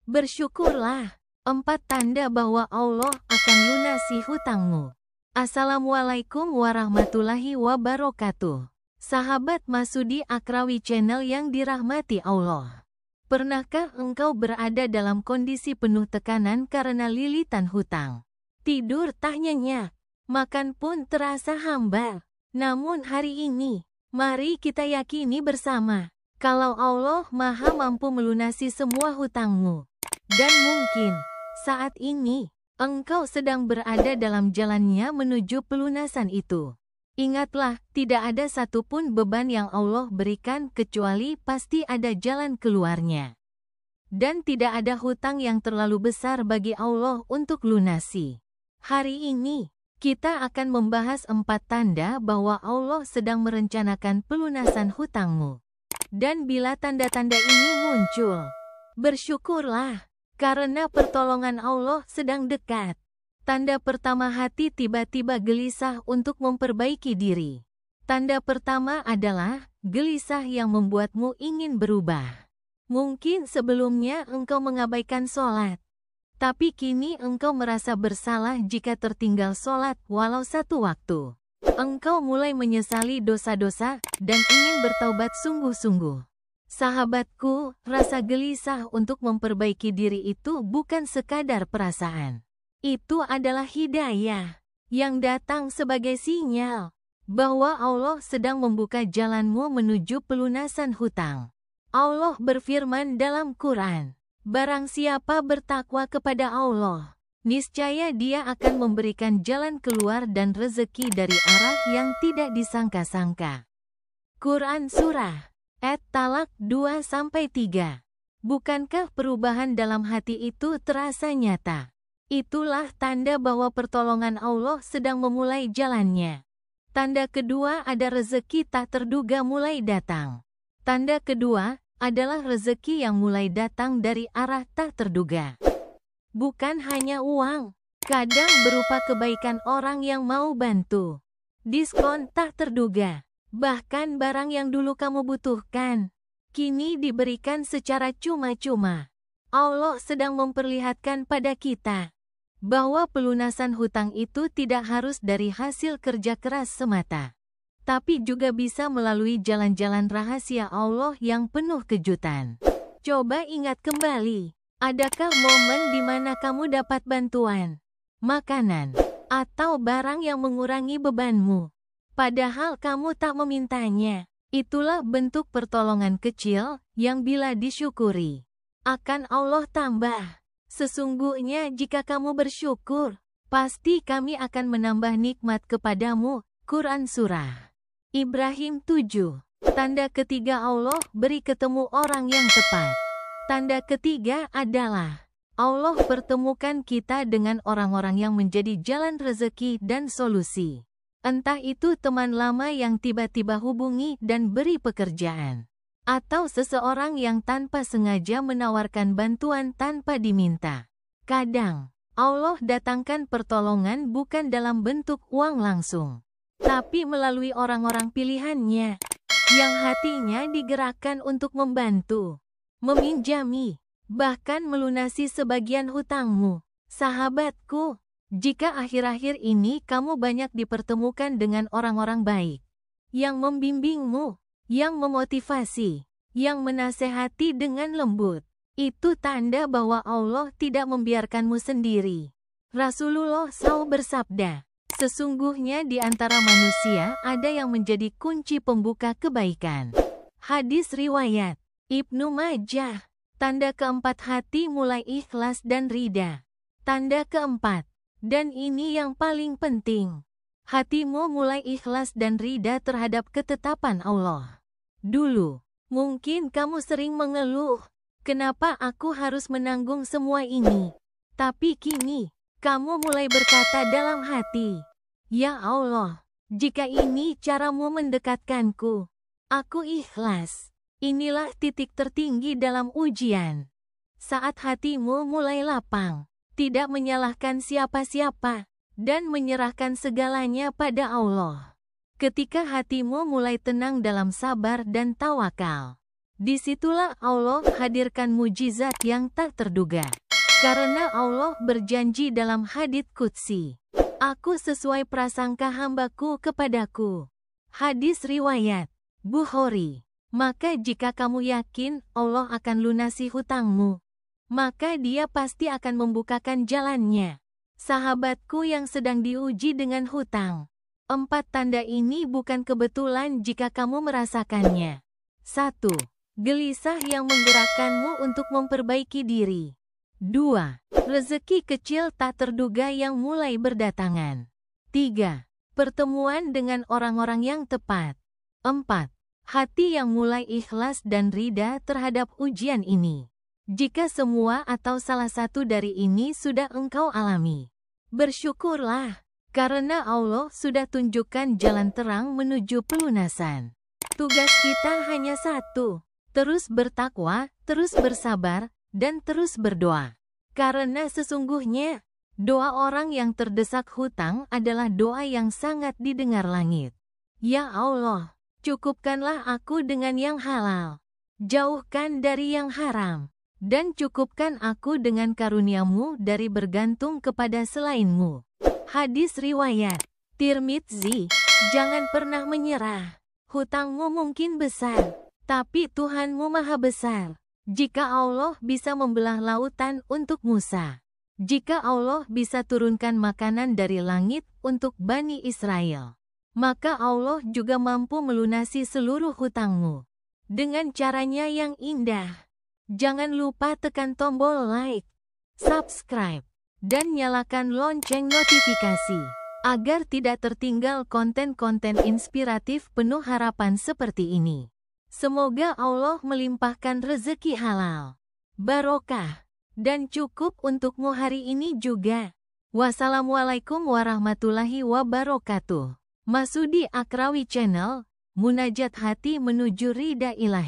Bersyukurlah. 4 tanda bahwa Allah akan lunasi hutangmu. Assalamualaikum warahmatullahi wabarakatuh. Sahabat Masudi Akrawi Channel yang dirahmati Allah. Pernahkah engkau berada dalam kondisi penuh tekanan karena lilitan hutang? Tidur tak nyenyak, makan pun terasa hambar. Namun hari ini, mari kita yakini bersama, kalau Allah Maha mampu melunasi semua hutangmu. Dan mungkin, saat ini, engkau sedang berada dalam jalannya menuju pelunasan itu. Ingatlah, tidak ada satupun beban yang Allah berikan kecuali pasti ada jalan keluarnya. Dan tidak ada hutang yang terlalu besar bagi Allah untuk lunasi. Hari ini, kita akan membahas 4 tanda bahwa Allah sedang merencanakan pelunasan hutangmu. Dan bila tanda-tanda ini muncul, bersyukurlah, karena pertolongan Allah sedang dekat. Tanda pertama, hati tiba-tiba gelisah untuk memperbaiki diri. Tanda pertama adalah gelisah yang membuatmu ingin berubah. Mungkin sebelumnya engkau mengabaikan sholat, tapi kini engkau merasa bersalah jika tertinggal sholat walau 1 waktu. Engkau mulai menyesali dosa-dosa dan ingin bertaubat sungguh-sungguh. Sahabatku, rasa gelisah untuk memperbaiki diri itu bukan sekadar perasaan. Itu adalah hidayah yang datang sebagai sinyal bahwa Allah sedang membuka jalanmu menuju pelunasan hutang. Allah berfirman dalam Quran, "Barang siapa bertakwa kepada Allah, niscaya Dia akan memberikan jalan keluar dan rezeki dari arah yang tidak disangka-sangka." Quran Surah At-Talaq 2-3. Bukankah perubahan dalam hati itu terasa nyata? Itulah tanda bahwa pertolongan Allah sedang memulai jalannya. Tanda kedua, ada rezeki tak terduga mulai datang. Tanda kedua adalah rezeki yang mulai datang dari arah tak terduga. Bukan hanya uang, kadang berupa kebaikan orang yang mau bantu. Diskon tak terduga. Bahkan barang yang dulu kamu butuhkan, kini diberikan secara cuma-cuma. Allah sedang memperlihatkan pada kita bahwa pelunasan hutang itu tidak harus dari hasil kerja keras semata, tapi juga bisa melalui jalan-jalan rahasia Allah yang penuh kejutan. Coba ingat kembali, adakah momen di mana kamu dapat bantuan, makanan, atau barang yang mengurangi bebanmu? Padahal kamu tak memintanya. Itulah bentuk pertolongan kecil yang bila disyukuri, akan Allah tambah. Sesungguhnya jika kamu bersyukur, pasti kami akan menambah nikmat kepadamu. Quran Surah Ibrahim 7. Tanda ketiga, Allah beri ketemu orang yang tepat. Tanda ketiga adalah Allah pertemukan kita dengan orang-orang yang menjadi jalan rezeki dan solusi. Entah itu teman lama yang tiba-tiba hubungi dan beri pekerjaan, atau seseorang yang tanpa sengaja menawarkan bantuan tanpa diminta. Kadang, Allah datangkan pertolongan bukan dalam bentuk uang langsung, tapi melalui orang-orang pilihannya, yang hatinya digerakkan untuk membantu, meminjami, bahkan melunasi sebagian hutangmu. Sahabatku, jika akhir-akhir ini kamu banyak dipertemukan dengan orang-orang baik, yang membimbingmu, yang memotivasi, yang menasehati dengan lembut, itu tanda bahwa Allah tidak membiarkanmu sendiri. Rasulullah SAW bersabda, sesungguhnya di antara manusia ada yang menjadi kunci pembuka kebaikan. Hadis riwayat Ibnu Majah. Tanda keempat, hati mulai ikhlas dan ridha. Tanda keempat, dan ini yang paling penting, hatimu mulai ikhlas dan ridha terhadap ketetapan Allah. Dulu, mungkin kamu sering mengeluh, kenapa aku harus menanggung semua ini? Tapi kini, kamu mulai berkata dalam hati, ya Allah, jika ini caramu mendekatkanku, aku ikhlas. Inilah titik tertinggi dalam ujian. Saat hatimu mulai lapang, tidak menyalahkan siapa-siapa, dan menyerahkan segalanya pada Allah. Ketika hatimu mulai tenang dalam sabar dan tawakal, Disitulah Allah hadirkan mujizat yang tak terduga. Karena Allah berjanji dalam hadits qudsi, "Aku sesuai prasangka hambaku kepadaku." Hadis riwayat Bukhari. Maka jika kamu yakin Allah akan lunasi hutangmu, maka Dia pasti akan membukakan jalannya. Sahabatku yang sedang diuji dengan hutang. 4 tanda ini bukan kebetulan jika kamu merasakannya. 1. Gelisah yang menggerakkanmu untuk memperbaiki diri. 2. Rezeki kecil tak terduga yang mulai berdatangan. 3. Pertemuan dengan orang-orang yang tepat. 4. Hati yang mulai ikhlas dan ridha terhadap ujian ini. Jika semua atau salah satu dari ini sudah engkau alami, bersyukurlah, karena Allah sudah tunjukkan jalan terang menuju pelunasan. Tugas kita hanya satu, terus bertakwa, terus bersabar, dan terus berdoa. Karena sesungguhnya, doa orang yang terdesak hutang adalah doa yang sangat didengar langit. Ya Allah, cukupkanlah aku dengan yang halal, jauhkan dari yang haram, dan cukupkan aku dengan karunia-Mu dari bergantung kepada selain-Mu. Hadis riwayat Tirmidzi. Jangan pernah menyerah. Hutangmu mungkin besar, tapi Tuhanmu maha besar. Jika Allah bisa membelah lautan untuk Musa, jika Allah bisa turunkan makanan dari langit untuk Bani Israel, maka Allah juga mampu melunasi seluruh hutangmu dengan caranya yang indah. Jangan lupa tekan tombol like, subscribe, dan nyalakan lonceng notifikasi, agar tidak tertinggal konten-konten inspiratif penuh harapan seperti ini. Semoga Allah melimpahkan rezeki halal, barokah, dan cukup untukmu hari ini juga. Wassalamualaikum warahmatullahi wabarakatuh. Masudi Akrawi Channel, munajat hati menuju ridha ilahi.